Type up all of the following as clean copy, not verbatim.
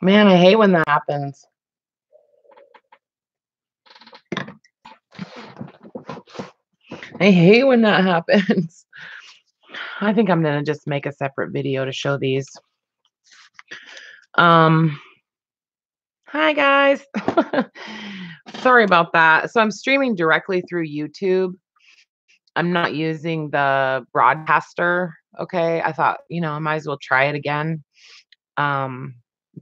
Man, I hate when that happens. I hate when that happens. I think I'm gonna just make a separate video to show these. Um, Hi guys. Sorry about that. So I'm streaming directly through YouTube. I'm not using the broadcaster. Okay. I thought, I might as well try it again.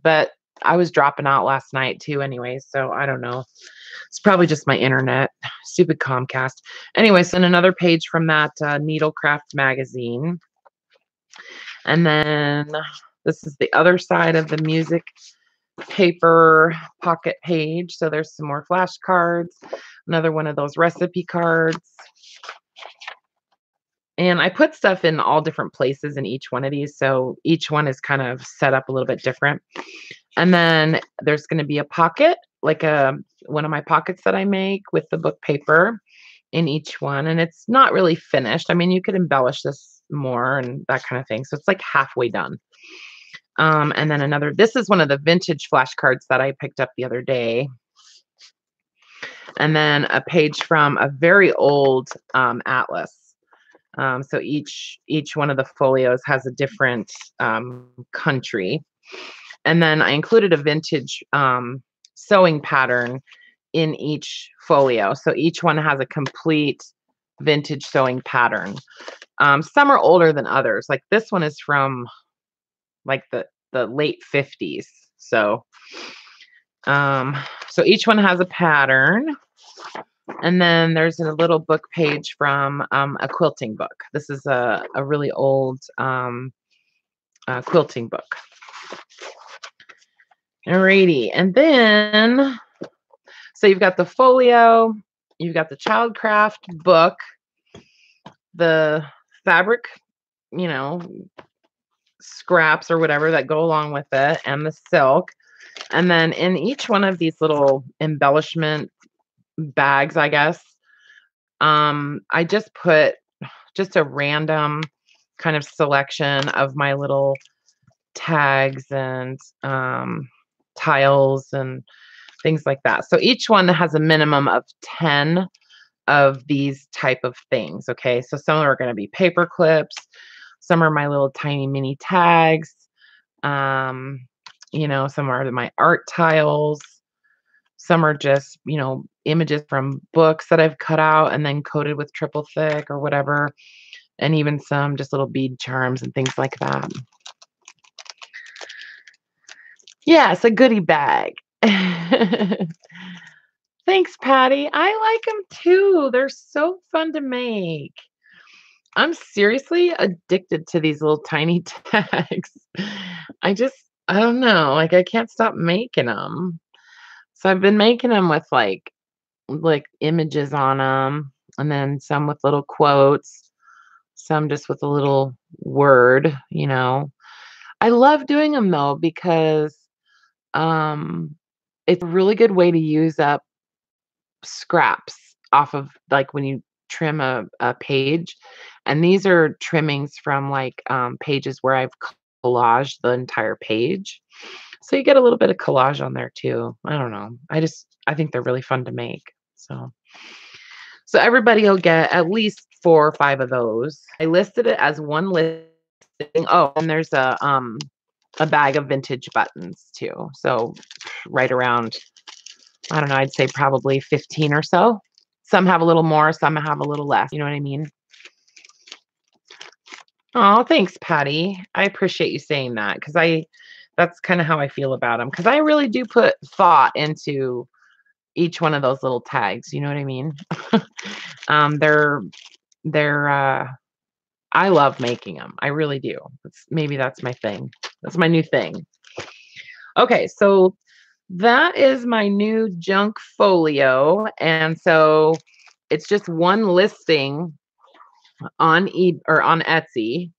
But I was dropping out last night too anyway, so I don't know. It's probably just my internet. Stupid Comcast. Anyways, and another page from that Needlecraft magazine. And then this is the other side of the music paper pocket page. So there's some more flashcards, another one of those recipe cards. And I put stuff in all different places in each one of these. So each one is kind of set up a little bit different. And then there's going to be a pocket, like one of my pockets that I make with the book paper in each one. And it's not really finished. I mean, you could embellish this more and that kind of thing. So it's like halfway done. And then this is one of the vintage flashcards that I picked up the other day. And then a page from a very old atlas. So each one of the folios has a different country. And then I included a vintage sewing pattern in each folio. So each one has a complete vintage sewing pattern. Some are older than others. Like this one is from like the late 50s. So each one has a pattern. And then there's a little book page from a quilting book. This is a really old quilting book. Alrighty. And then, so you've got the folio, you've got the Childcraft book, the fabric, scraps or whatever that go along with it, and the silk. And then in each one of these little embellishment bags, I guess, I just put just a random kind of selection of my little tags and tiles and things like that. So each one has a minimum of 10 of these type of things. Okay. So some are going to be paper clips. Some are my little tiny mini tags. Some are my art tiles. Some are just, images from books that I've cut out and then coated with triple thick or whatever. And even some just little bead charms and things like that. Yes, a goodie bag. Thanks, Patty. I like them too. They're so fun to make. I'm seriously addicted to these little tiny tags. I don't know. Like I can't stop making them. So I've been making them with like images on them, and then some with little quotes, some just with a little word, I love doing them though because it's a really good way to use up scraps off of like when you trim a page. And these are trimmings from like pages where I've collaged the entire page. So you get a little bit of collage on there too. I don't know. I think they're really fun to make. So everybody will get at least 4 or 5 of those. I listed it as one listing. Oh, and there's a bag of vintage buttons too. So right around, I don't know, I'd say probably 15 or so. Some have a little more, some have a little less. You know what I mean? Oh, thanks, Patty. I appreciate you saying that because that's kind of how I feel about them. Because I really do put thought into each one of those little tags. You know what I mean? I love making them. I really do. Maybe that's my thing. That's my new thing. Okay, so that is my new junk folio. And so it's just one listing on on Etsy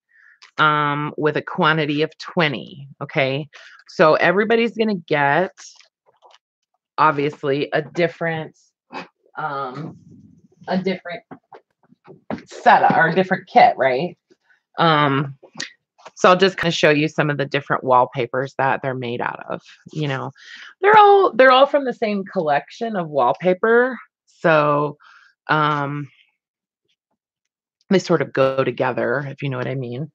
with a quantity of 20. Okay. So everybody's going to get obviously a different setup or a different kit, right? So I'll just kind of show you some of the different wallpapers that they're made out of. You know, they're all from the same collection of wallpaper. So um, they sort of go together, if you know what I mean.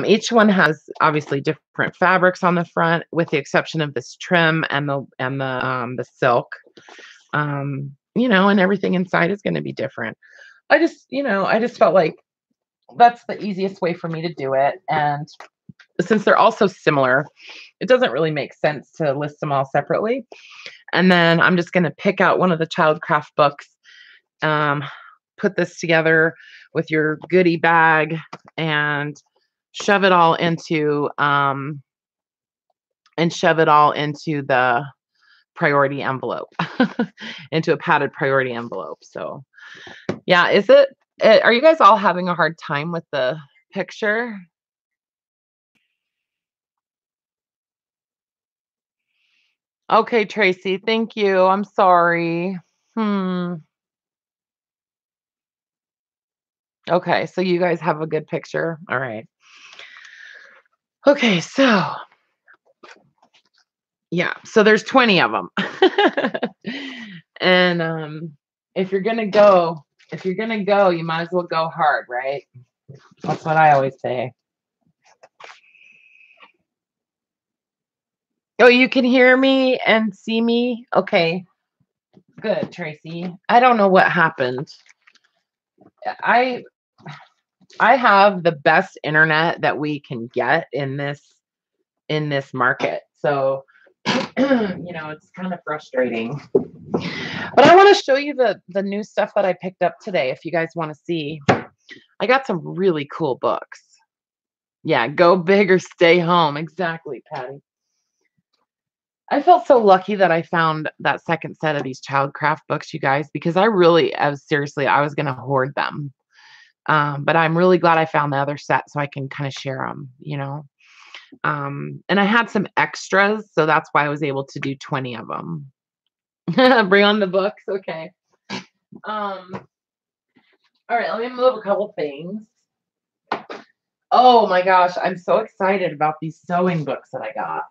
Each one has obviously different fabrics on the front, with the exception of this trim and the silk. You know, and everything inside is going to be different. I just felt like that's the easiest way for me to do it. And since they're all so similar, it doesn't really make sense to list them all separately. And then I'm just going to pick out one of the Childcraft books, um, put this together with your goodie bag, and shove it all into the priority envelope, into a padded priority envelope. So yeah, are you guys all having a hard time with the picture? Okay, Tracy, thank you. I'm sorry. Hmm. Okay, so you guys have a good picture. All right. Okay, so yeah, so there's 20 of them. And if you're gonna go, you might as well go hard, right? That's what I always say. Oh, you can hear me and see me? Okay. Good, Tracy. I don't know what happened. I I have the best internet that we can get in this market. So, it's kind of frustrating. But I want to show you the new stuff that I picked up today if you guys want to see. I got some really cool books. Yeah, go big or stay home. Exactly, Patty. I felt so lucky that I found that second set of these Childcraft books, you guys, because I was going to hoard them. But I'm really glad I found the other set so I can kind of share them. And I had some extras, so that's why I was able to do 20 of them. Bring on the books. Okay. All right, let me move a couple things. Oh my gosh, I'm so excited about these sewing books that I got.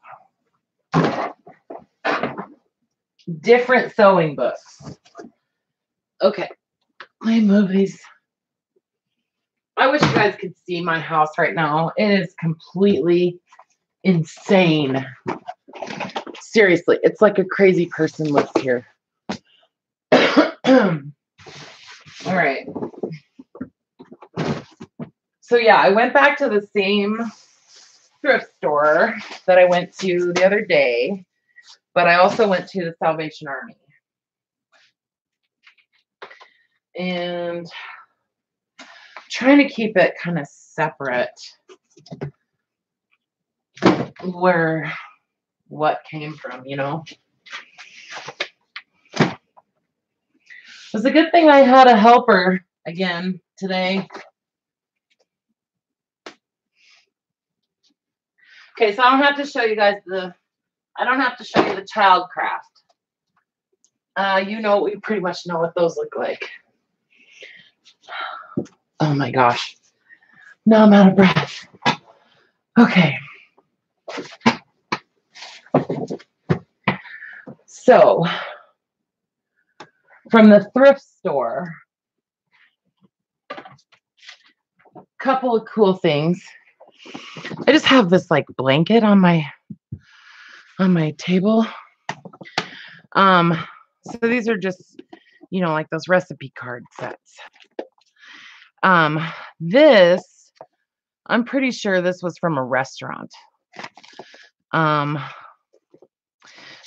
Different sewing books. Okay, let me move these. I wish you guys could see my house right now. It is completely insane. Seriously, it's like a crazy person lives here. All right. So yeah, I went back to the same thrift store that I went to the other day, but I also went to the Salvation Army. And trying to keep it kind of separate where what came from. It was a good thing I had a helper again today. Okay, so I don't have to show you guys the Childcraft. We pretty much know what those look like. Oh my gosh. Now I'm out of breath. Okay. So, from the thrift store, a couple of cool things. I just have this like blanket on my table. So these are just, like those recipe card sets. This, I'm pretty sure this was from a restaurant.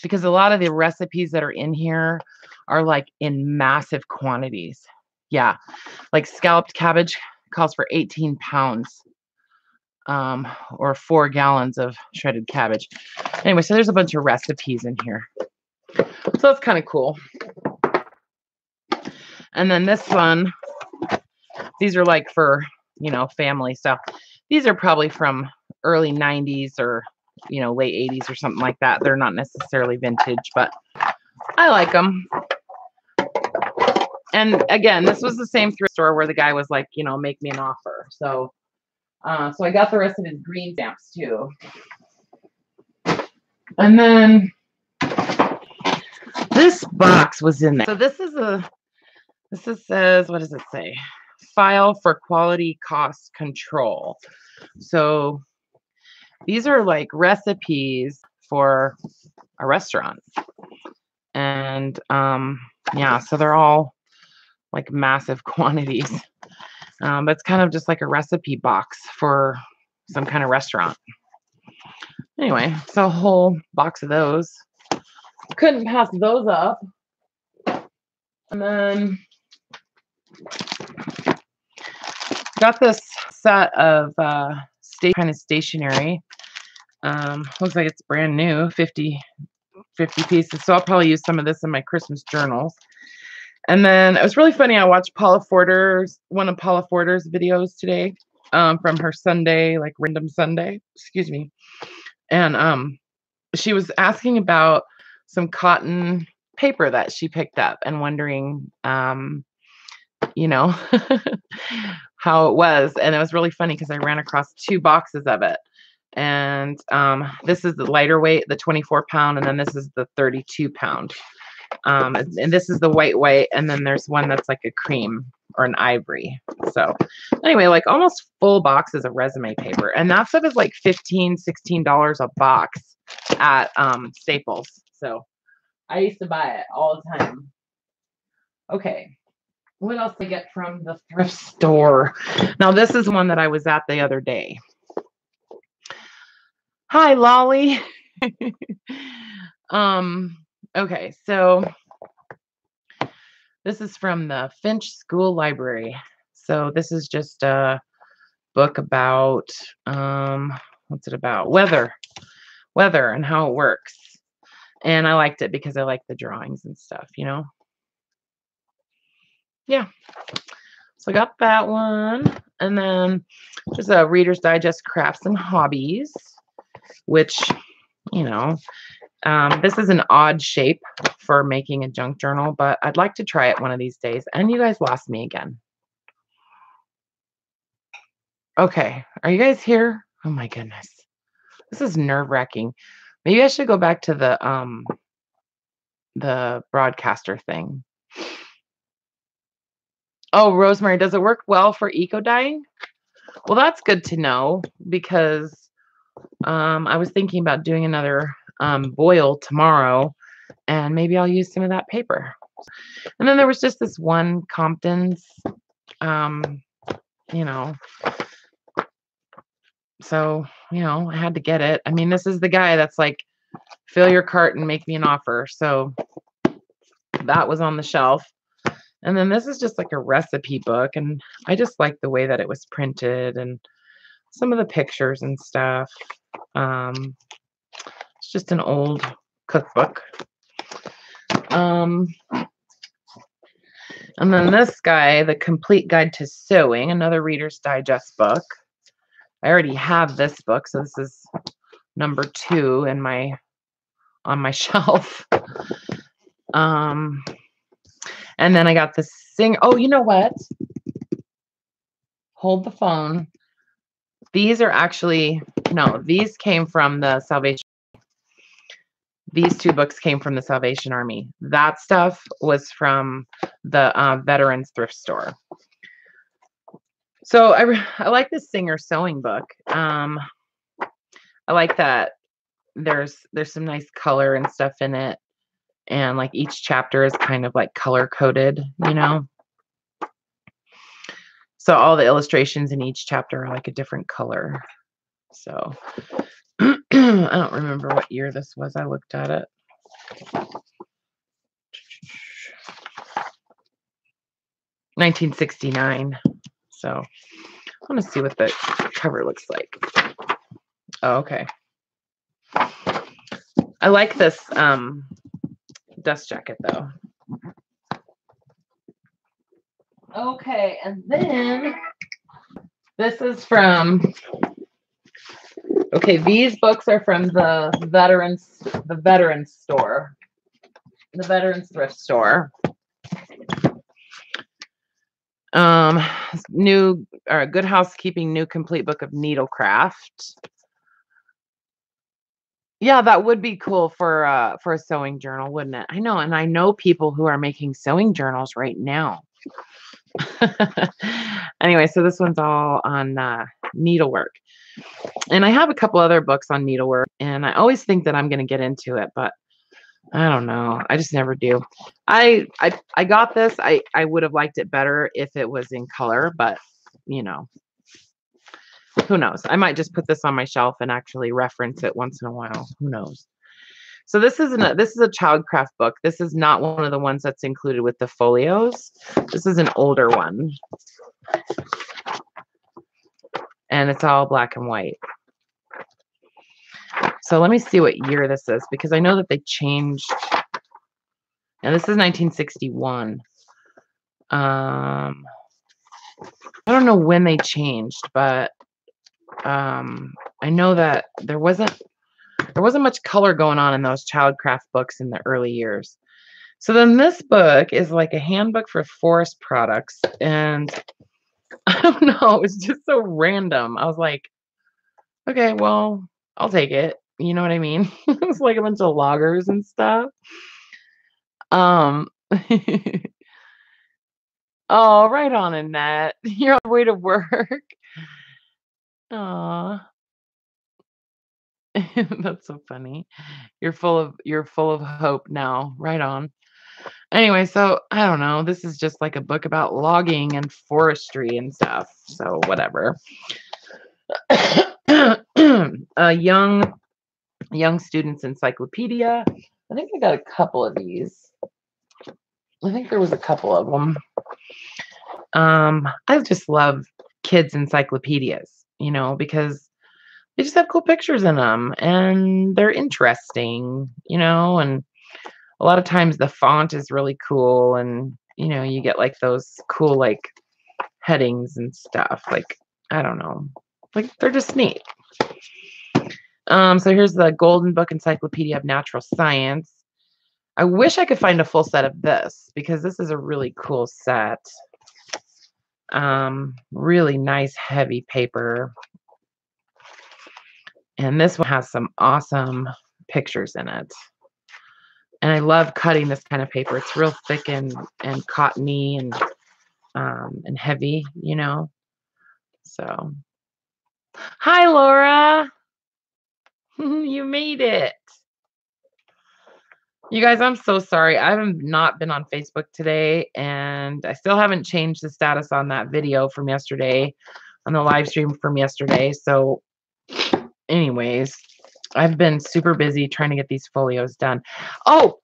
Because a lot of the recipes that are in here are like in massive quantities. Yeah. Like scalloped cabbage calls for 18 pounds. Or 4 gallons of shredded cabbage. Anyway, so there's a bunch of recipes in here. So that's kind of cool. And then this one, these are like for, family stuff. These are probably from early 90s or, late 80s or something like that. They're not necessarily vintage, but I like them. And again, this was the same thrift store where the guy was like, make me an offer. So So I got the rest of his green stamps too. And then this box was in there. So this says, what does it say? File for quality cost control. So these are like recipes for a restaurant. And yeah, so they're all like massive quantities. But it's kind of just like a recipe box for some kind of restaurant. Anyway, so a whole box of those. Couldn't pass those up. And then got this set of kind of stationery. Looks like it's brand new, 50 pieces. So I'll probably use some of this in my Christmas journals. And then it was really funny. I watched one of Paula Forder's videos today from her Sunday, like Random Sunday, excuse me. And she was asking about some cotton paper that she picked up and wondering, you know, how it was. And it was really funny because I ran across 2 boxes of it. And this is the lighter weight, the 24-pound, and then this is the 32-pound. And this is the white, and then there's one that's like a cream or an ivory. So anyway, like almost full boxes of resume paper. And that stuff is like $15, $16 a box at Staples. So I used to buy it all the time. Okay. What else did I get from the thrift store? Now this is one that I was at the other day. Hi, Lolly. Okay, so this is from the Finch School Library. So this is just a book about what's it about? Weather and how it works. And I liked it because I like the drawings and stuff, you know. Yeah. So I got that one. And then there's a Reader's Digest Crafts and Hobbies, which, you know, this is an odd shape for making a junk journal, but I'd like to try it one of these days. And you guys lost me again. Okay. Are you guys here? Oh my goodness. This is nerve-wracking. Maybe I should go back to the broadcaster thing. Oh, Rosemary, does it work well for eco dyeing? Well, that's good to know because I was thinking about doing another boil tomorrow, and maybe I'll use some of that paper. And then there was just this one Compton's, you know, so, you know, I had to get it. I mean, this is the guy that's like, fill your cart and make me an offer. So that was on the shelf. And then this is just like a recipe book. And I just like the way that it was printed and some of the pictures and stuff. It's just an old cookbook. And then this guy, The Complete Guide to Sewing, another Reader's Digest book. I already have this book, so this is number 2 in on my shelf. And then I got the oh, you know what? Hold the phone. These are actually, no, these came from the Salvation. These 2 books came from the Salvation Army. That stuff was from the Veterans Thrift Store. So I like this Singer sewing book. I like that there's some nice color and stuff in it, and like each chapter is kind of like color coded, you know. So all the illustrations in each chapter are like a different color. So I don't remember what year this was. I looked at it. 1969. So I want to see what the cover looks like. Oh, okay. I like this dust jacket though. Okay, and then this is from, okay, these books are from the Veterans store, the Veterans Thrift Store. Um, new or Good Housekeeping, new complete book of needlecraft. Yeah, that would be cool for a sewing journal, wouldn't it? I know, and I know people who are making sewing journals right now. Anyway, so this one's all on needlework. And I have a couple other books on needlework, and I always think that I'm going to get into it, but I don't know. I just never do. I got this. I would have liked it better if it was in color, but you know, who knows? I might just put this on my shelf and actually reference it once in a while. Who knows? So this is a childcraft book. This is not one of the ones that's included with the folios. This is an older one. And it's all black and white. So let me see what year this is, because I know that they changed. And this is 1961. I don't know when they changed, but I know that there wasn't much color going on in those childcraft books in the early years. So then this book is like a handbook for forest products, and I don't know, it was just so random. I was like, okay, well, I'll take it. You know what I mean? It was like a bunch of loggers and stuff. Um, oh, right on, Annette. You're on your way to work. Aw, that's so funny. You're full of hope now. Right on. Anyway, so I don't know. This is just like a book about logging and forestry and stuff. So whatever. A young student's encyclopedia. I think I got a couple of these. I think there was a couple of them. I just love kids' encyclopedias, because they just have cool pictures in them and they're interesting, and a lot of times the font is really cool, and you get like those cool like headings and stuff. Like, I don't know. Like, they're just neat. So here's the Golden Book Encyclopedia of Natural Science. I wish I could find a full set of this, because this is a really cool set. Really nice heavy paper. And this one has some awesome pictures in it. And I love cutting this kind of paper. It's real thick and cottony and heavy, So, hi, Laura. You made it. You guys, I'm so sorry. I have not been on Facebook today, and I still haven't changed the status on that video from yesterday, on the live stream from yesterday. So, anyways, I've been super busy trying to get these folios done. Oh,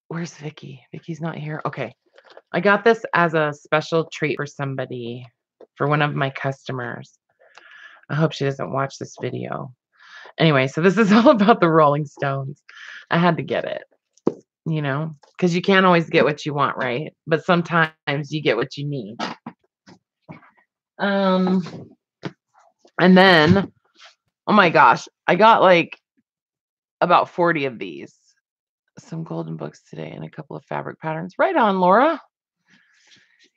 where's Vicky? Vicky's not here. Okay. I got this as a special treat for somebody, for one of my customers. I hope she doesn't watch this video. Anyway, so this is all about the Rolling Stones. I had to get it, because you can't always get what you want, right? But sometimes you get what you need. And then, oh my gosh, I got like about 40 of these. Some golden books today and a couple of fabric patterns. Right on, Laura.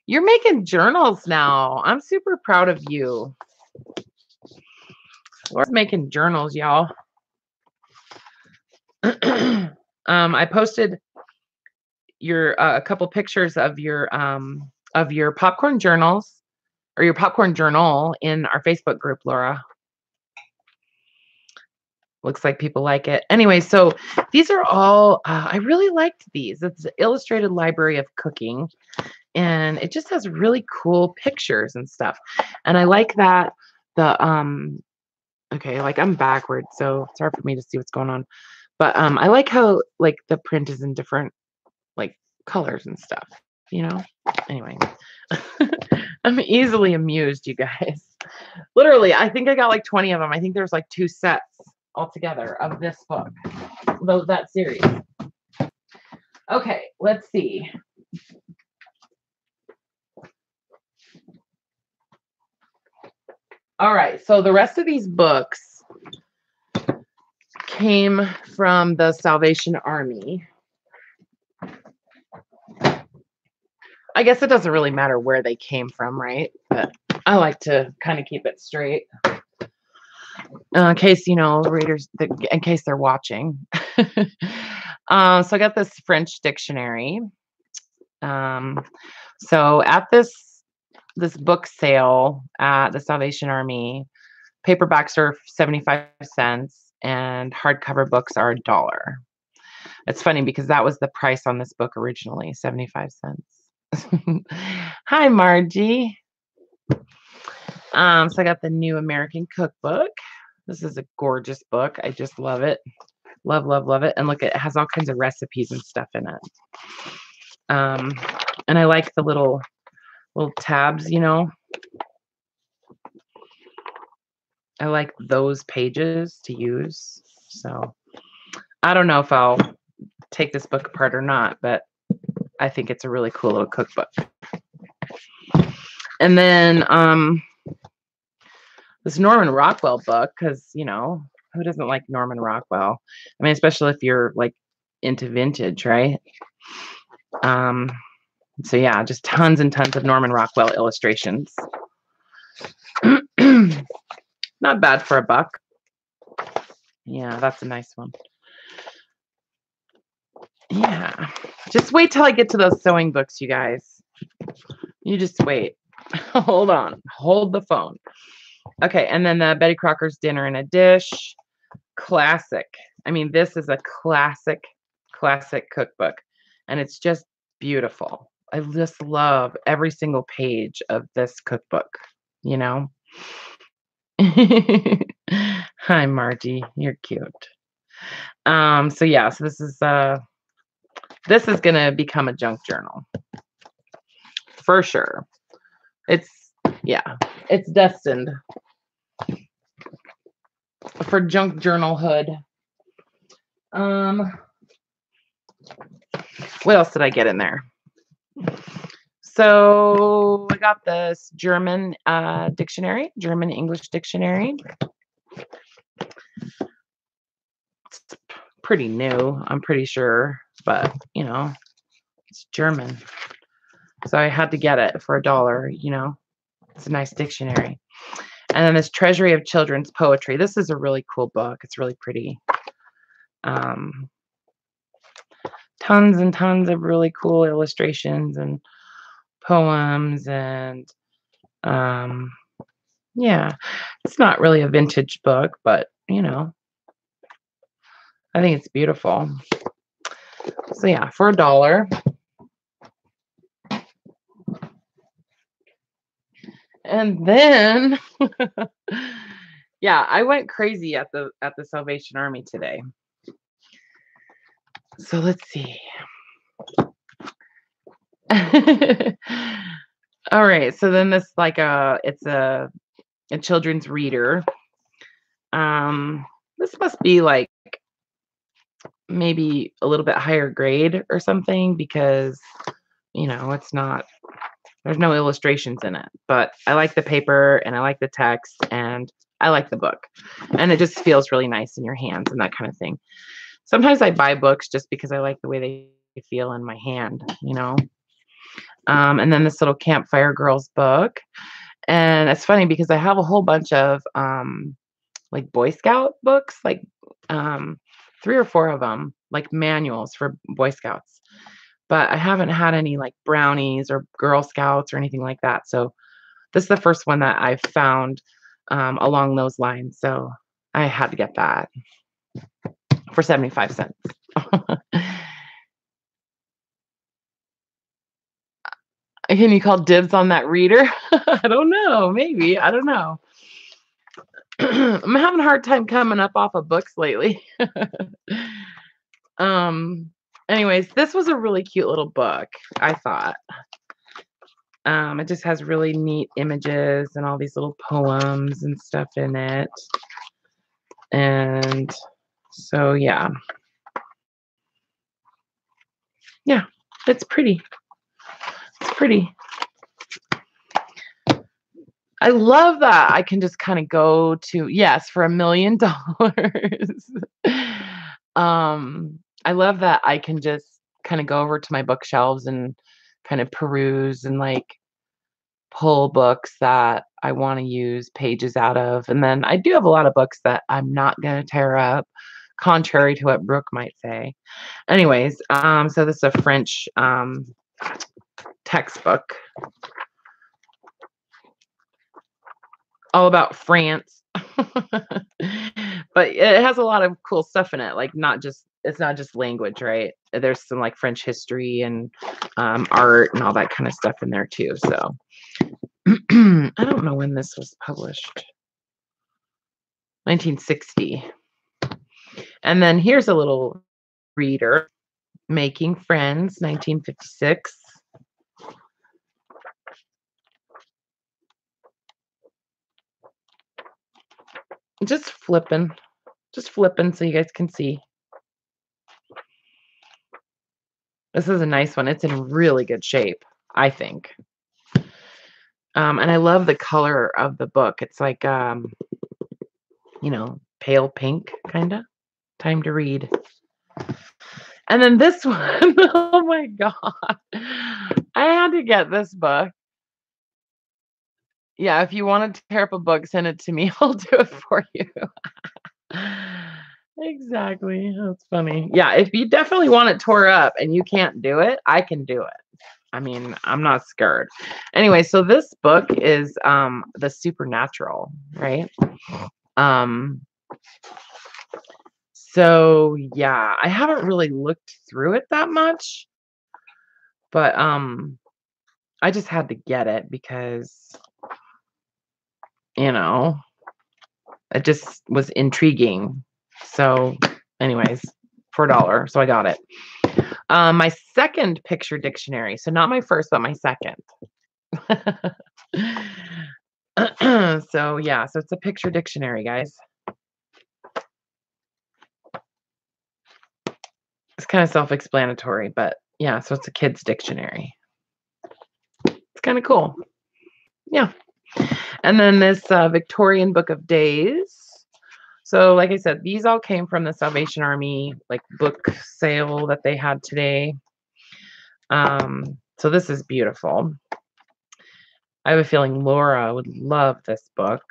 You're making journals now. I'm super proud of you. Laura's making journals, y'all. I posted a couple pictures of your popcorn journals, or your popcorn journal, in our Facebook group, Laura. Looks like people like it. Anyway, so these are all, I really liked these. It's the Illustrated Library of Cooking, and it just has really cool pictures and stuff. And I like that okay, like I'm backwards, so it's hard for me to see what's going on. But I like how like the print is in different like colors and stuff, Anyway, I'm easily amused, you guys. Literally, I think I got like 20 of them. I think there's like 2 sets altogether of this book, that series. Okay, let's see. All right, so the rest of these books came from the Salvation Army. I guess it doesn't really matter where they came from, right? But I like to kind of keep it straight in case, readers, in case they're watching. So I got this French dictionary. Um, so at this book sale at the Salvation Army, paperbacks are 75 cents and hardcover books are a dollar. It's funny because that was the price on this book originally, 75 cents. Hi, Margie. So I got the New American Cookbook. This is a gorgeous book. I just love it. Love, love, love it. And look, it has all kinds of recipes and stuff in it. And I like the little tabs, I like those pages to use. So I don't know if I'll take this book apart or not, but I think it's a really cool little cookbook. And then this Norman Rockwell book, because who doesn't like Norman Rockwell? I mean, especially if you're like into vintage, right? So yeah, just tons and tons of Norman Rockwell illustrations. Not bad for $1. Yeah, that's a nice one. Yeah, just wait till I get to those sewing books, you guys. You just wait. Hold on. Hold the phone. Okay, and then the Betty Crocker's Dinner in a Dish. Classic. I mean, this is a classic cookbook, and it's just beautiful. I just love every single page of this cookbook, Hi, Margie. You're cute. So yeah, so this is gonna become a junk journal. For sure. It's destined for junk journalhood. What else did I get in there? So I got this German dictionary, German English dictionary. It's pretty new, I'm pretty sure, but it's German. So I had to get it for $1, It's a nice dictionary. And then this Treasury of Children's Poetry. This is a really cool book. It's really pretty. Tons and tons of really cool illustrations and poems and yeah, it's not really a vintage book, but I think it's beautiful. So yeah, for $1. And then yeah, I went crazy at the Salvation Army today. So let's see. All right, so then this it's a children's reader. This must be like maybe a little bit higher grade or something because it's not, there's no illustrations in it, but I like the paper and I like the text and I like the book, and it just feels really nice in your hands and that kind of thing. Sometimes I buy books just because I like the way they feel in my hand, and then this little Campfire Girls book. And it's funny because I have a whole bunch of like Boy Scout books, like 3 or 4 of them, like manuals for Boy Scouts. But I haven't had any like brownies or Girl Scouts or anything like that. So this is the first one that I've found along those lines. So I had to get that for 75 cents. Can you call dibs on that reader? I don't know. Maybe. I don't know. I'm having a hard time coming up off of books lately. Anyways, this was a really cute little book, I thought. It just has really neat images and all these little poems and stuff in it. And so, yeah. Yeah, it's pretty. It's pretty. I love that I can just kind of go to, yes, for $1 million. I love that I can just kind of go over to my bookshelves and kind of peruse and like pull books that I want to use pages out of. And then I do have a lot of books that I'm not going to tear up, contrary to what Brooke might say. Anyways, so this is a French textbook all about France. But it has a lot of cool stuff in it, like it's not just language, right? There's some like French history and art and all that kind of stuff in there too. So I don't know when this was published. 1960. And then here's a little reader, Making Friends, 1956. Just flipping so you guys can see. This is a nice one. It's in really good shape, I think. And I love the color of the book. It's like, pale pink, kind of. Time to read. And then this one, oh my God. I had to get this book. Yeah, if you want to tear up a book, send it to me. I'll do it for you. Exactly. That's funny. Yeah, if you definitely want it tore up and you can't do it, I can do it. I mean, I'm not scared. Anyway, so this book is The Supernatural, right? So yeah, I haven't really looked through it that much, but I just had to get it because it just was intriguing. So anyways, for $1, so I got it. My second picture dictionary, so not my first, but my second. So yeah, so it's a picture dictionary, guys. It's kind of self-explanatory, but yeah, so it's a kid's dictionary. It's kind of cool. Yeah. And then this Victorian Book of Days. So like I said, these all came from the Salvation Army like book sale that they had today. So this is beautiful. I have a feeling Laura would love this book.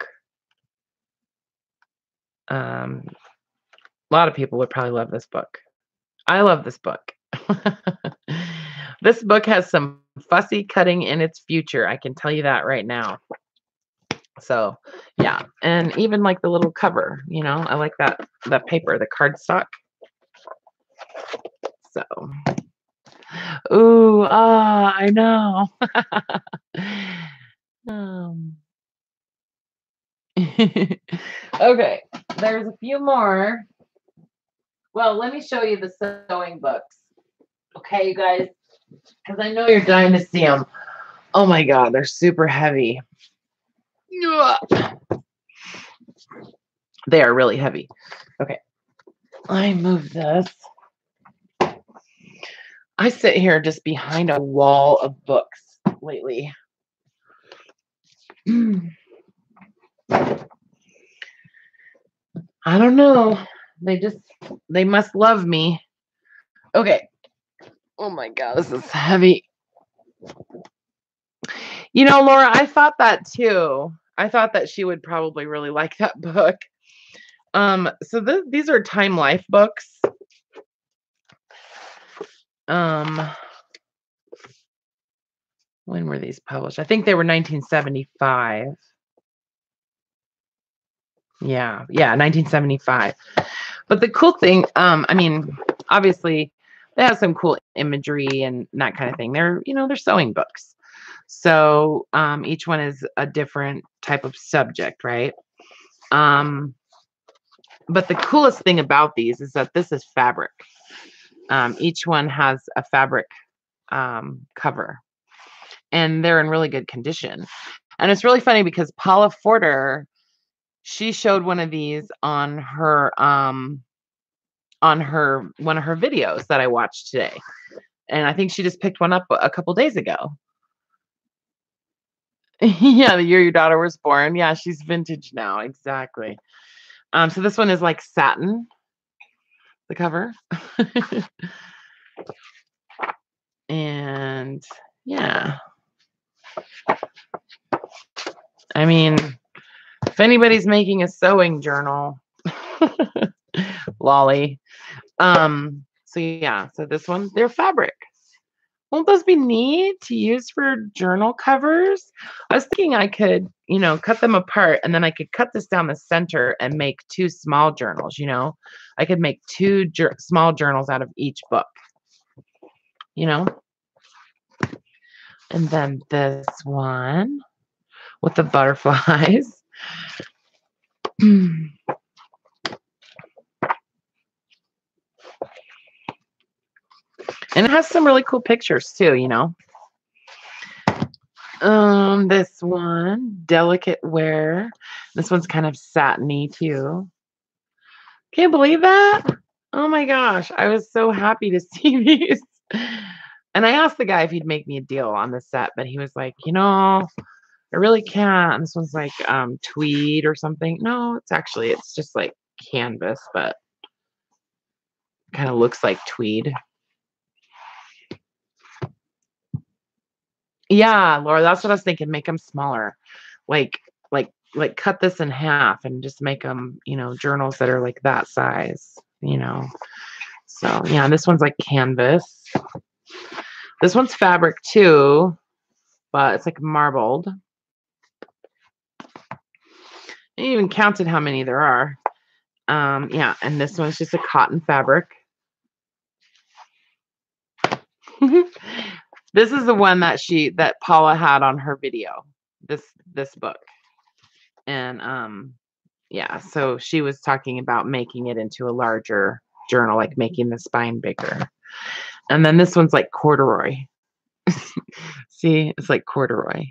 A lot of people would probably love this book. I love this book. This book has some fussy cutting in its future. I can tell you that right now. So yeah, and even like the little cover, I like that paper, the cardstock. So, ooh, I know. Okay, there's a few more. Well, let me show you the sewing books. Okay, you guys, because I know you're dying to see them. Oh my God, they're super heavy. They are really heavy. Okay, I move this. I sit here just behind a wall of books lately. I don't know. They must love me. Okay. Oh my God, this is heavy. Laura, I thought that too. I thought that she would probably really like that book. So these are Time Life books. When were these published? I think they were 1975. Yeah, 1975. But the cool thing, obviously they have some cool imagery and that kind of thing. They're sewing books. So each one is a different type of subject, right? But the coolest thing about these is that this is fabric. Each one has a fabric cover, and they're in really good condition. And it's really funny because Paula Forder, she showed one of these on her one of her videos that I watched today. And I think she just picked one up a couple days ago. Yeah, the year your daughter was born. Yeah, she's vintage now. Exactly. So this one is like satin, the cover. And Yeah. I mean, if anybody's making a sewing journal, lolly. So yeah, so this one, they're fabric. Won't those be neat to use for journal covers? I was thinking I could, cut them apart and then I could cut this down the center and make two small journals. I could make two small journals out of each book, you know? And then this one with the butterflies. And it has some really cool pictures too. This one, delicate wear. This one's kind of satiny too. Can't believe that. Oh my gosh. I was so happy to see these. And I asked the guy if he'd make me a deal on the set, but he was like, I really can't. And this one's like tweed or something. No, it's just like canvas, but kind of looks like tweed. Yeah, Laura, that's what I was thinking. Make them smaller. Like cut this in half and just make them, journals that are like that size. So yeah, this one's like canvas. This one's fabric too, but it's like marbled. I even counted how many there are. Yeah, and this one's just a cotton fabric. This is the one that Paula had on her video. This book. And yeah, so she was talking about making it into a larger journal, like making the spine bigger. And then this one's like corduroy. See, it's like corduroy.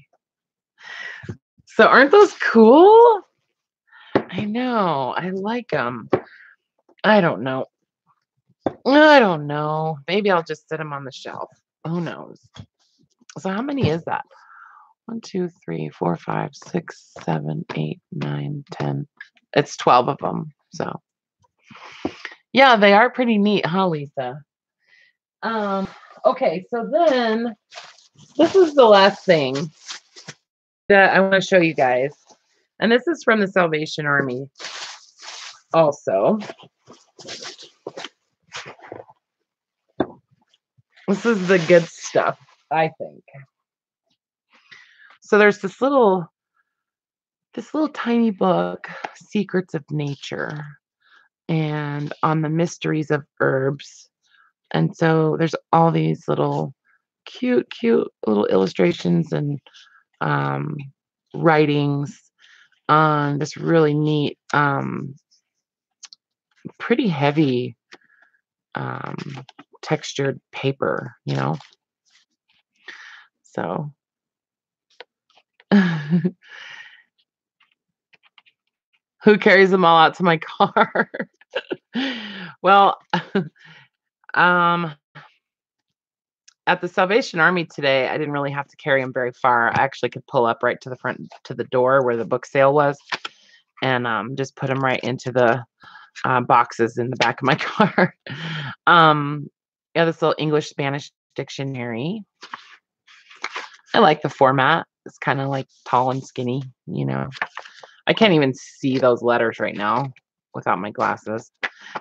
So aren't those cool? I know. I like them. I don't know. Maybe I'll just set them on the shelf. Who knows? So how many is that? 1, 2, 3, 4, 5, 6, 7, 8, 9, 10. It's 12 of them. So yeah, they are pretty neat, huh, Lisa? Okay, so then this is the last thing that I want to show you guys. And this is from the Salvation Army also. This is the good stuff, I think. So there's this little tiny book, Secrets of Nature, and on the mysteries of herbs. And so there's all these little cute little illustrations and writings on this really neat, pretty heavy textured paper, So who carries them all out to my car? Well, at the Salvation Army today, I didn't really have to carry them very far. I actually could pull up right to the front to the door where the book sale was and just put them right into the boxes in the back of my car. Yeah, this little English Spanish dictionary. I like the format. It's kind of like tall and skinny, I can't even see those letters right now without my glasses.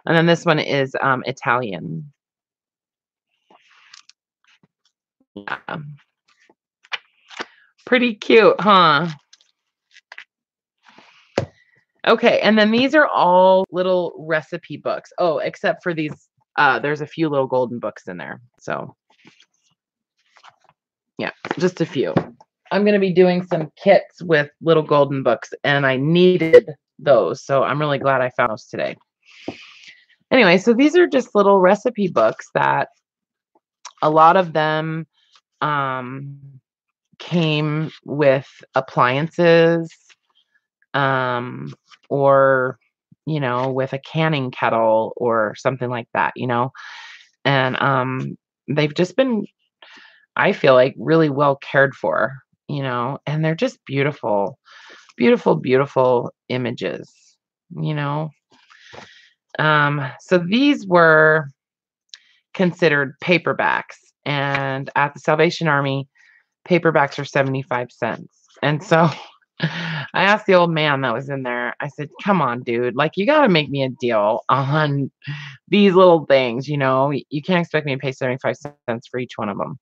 And then this one is Italian. Yeah. Pretty cute, huh? Okay, and then these are all little recipe books. Oh, except for these, there's a few little golden books in there. So, yeah, just a few. I'm going to be doing some kits with little golden books, and I needed those. So I'm really glad I found those today. Anyway, so these are just little recipe books that a lot of them came with appliances or, with a canning kettle or something like that, and they've just been, I feel like, really well cared for, and they're just beautiful, beautiful, beautiful images, So these were considered paperbacks, and at the Salvation Army, paperbacks are 75 cents. And so I asked the old man that was in there, I said, come on, dude, like you got to make me a deal on these little things, you know, you can't expect me to pay 75 cents for each one of them.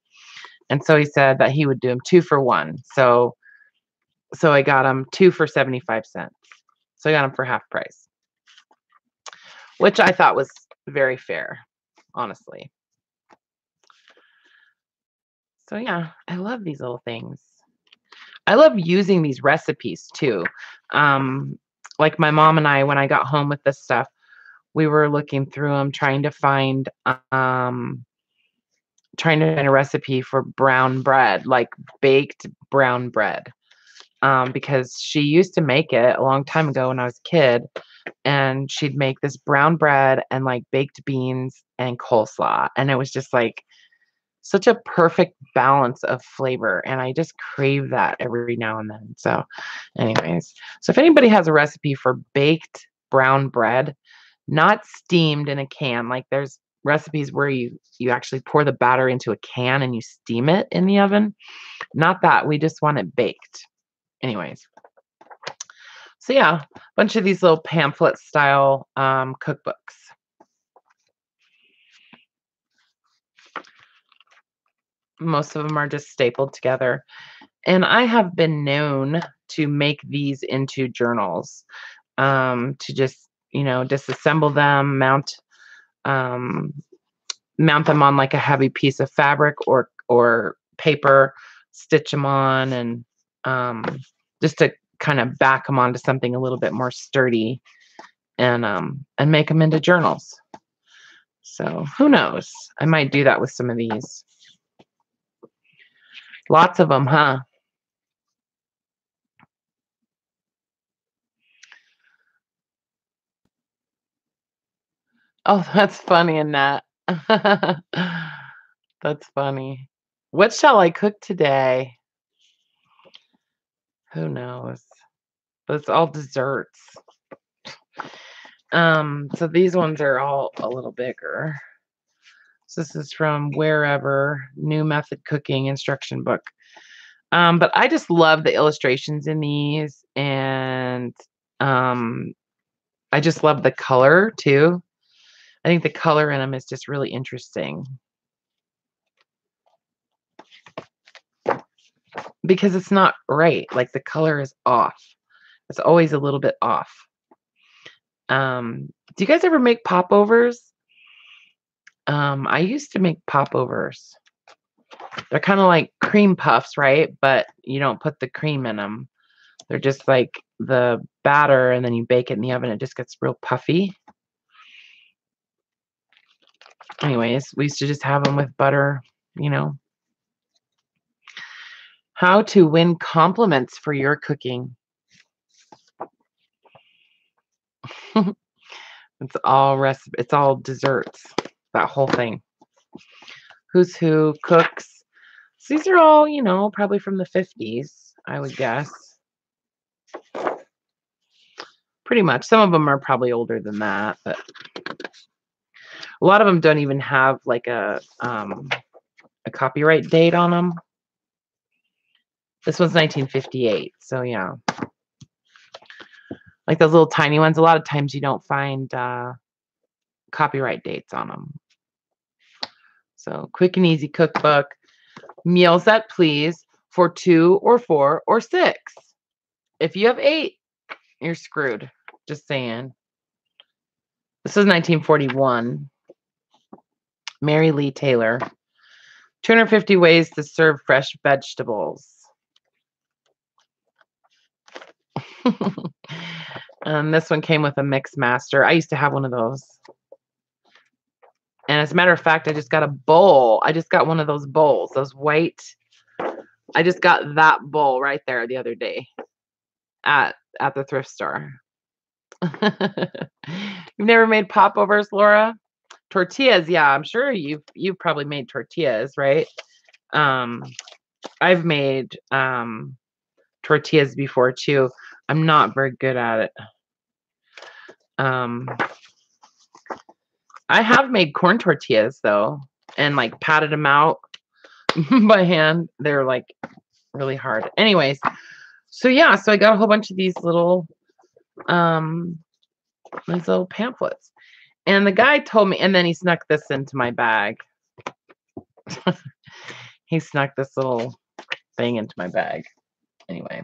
And so he said that he would do them 2 for 1. So I got them 2 for 75 cents. So I got them for half price, which I thought was very fair, honestly. So yeah, I love these little things. I love using these recipes too. Like my mom and I, when I got home with this stuff, we were looking through them, trying to find a recipe for brown bread, like baked brown bread. Because she used to make it a long time ago when I was a kid, and she'd make this brown bread and like baked beans and coleslaw, and it was just like such a perfect balance of flavor, and I just crave that every now and then. So anyways, so if anybody has a recipe for baked brown bread, not steamed in a can, like there's recipes where you actually pour the batter into a can and you steam it in the oven. Not that, we just want it baked. Anyways, so yeah, a bunch of these little pamphlet style cookbooks. Most of them are just stapled together. And I have been known to make these into journals, to just, disassemble them, um, mount them on like a heavy piece of fabric or paper, stitch them on, and just to kind of back them onto something a little bit more sturdy, and make them into journals. So who knows? I might do that with some of these. Lots of them, huh? Oh, that's funny, Annette. That's funny. What shall I cook today? Who knows? But it's all desserts. So these ones are all a little bigger. So this is from Wherever, New Method Cooking Instruction Book. But I just love the illustrations in these, and I just love the color too. I think the color in them is just really interesting because it's not right. Like the color is off. It's always a little bit off. Do you guys ever make popovers? I used to make popovers. They're kind of like cream puffs, right? But you don't put the cream in them. They're just like the batter, and then you bake it in the oven. It just gets real puffy. Anyways, we used to just have them with butter, you know. How to win compliments for your cooking. It's all desserts, that whole thing. Who's Who cooks. So these are all, probably from the 50s, I would guess. Pretty much. Some of them are probably older than that, but a lot of them don't even have like a copyright date on them. This one's 1958, so yeah. Like those little tiny ones, a lot of times you don't find copyright dates on them. So quick and easy cookbook. Meal set, please, for 2 or 4 or 6. If you have 8, you're screwed. Just saying. This is 1941. Mary Lee Taylor. 250 ways to serve fresh vegetables. This one came with a mix master. I used to have one of those. And as a matter of fact, I just got a bowl. I just got one of those bowls, those white. I just got that bowl right there the other day at the thrift store. You've never made popovers, Laura? Tortillas, yeah, I'm sure you've probably made tortillas, right? I've made tortillas before too. I'm not very good at it. I have made corn tortillas though, and like patted them out by hand. They're like really hard. Anyways, so yeah, so I got a whole bunch of um these little pamphlets. And the guy told me, and then he snuck this into my bag. He snuck this little thing into my bag. Anyway.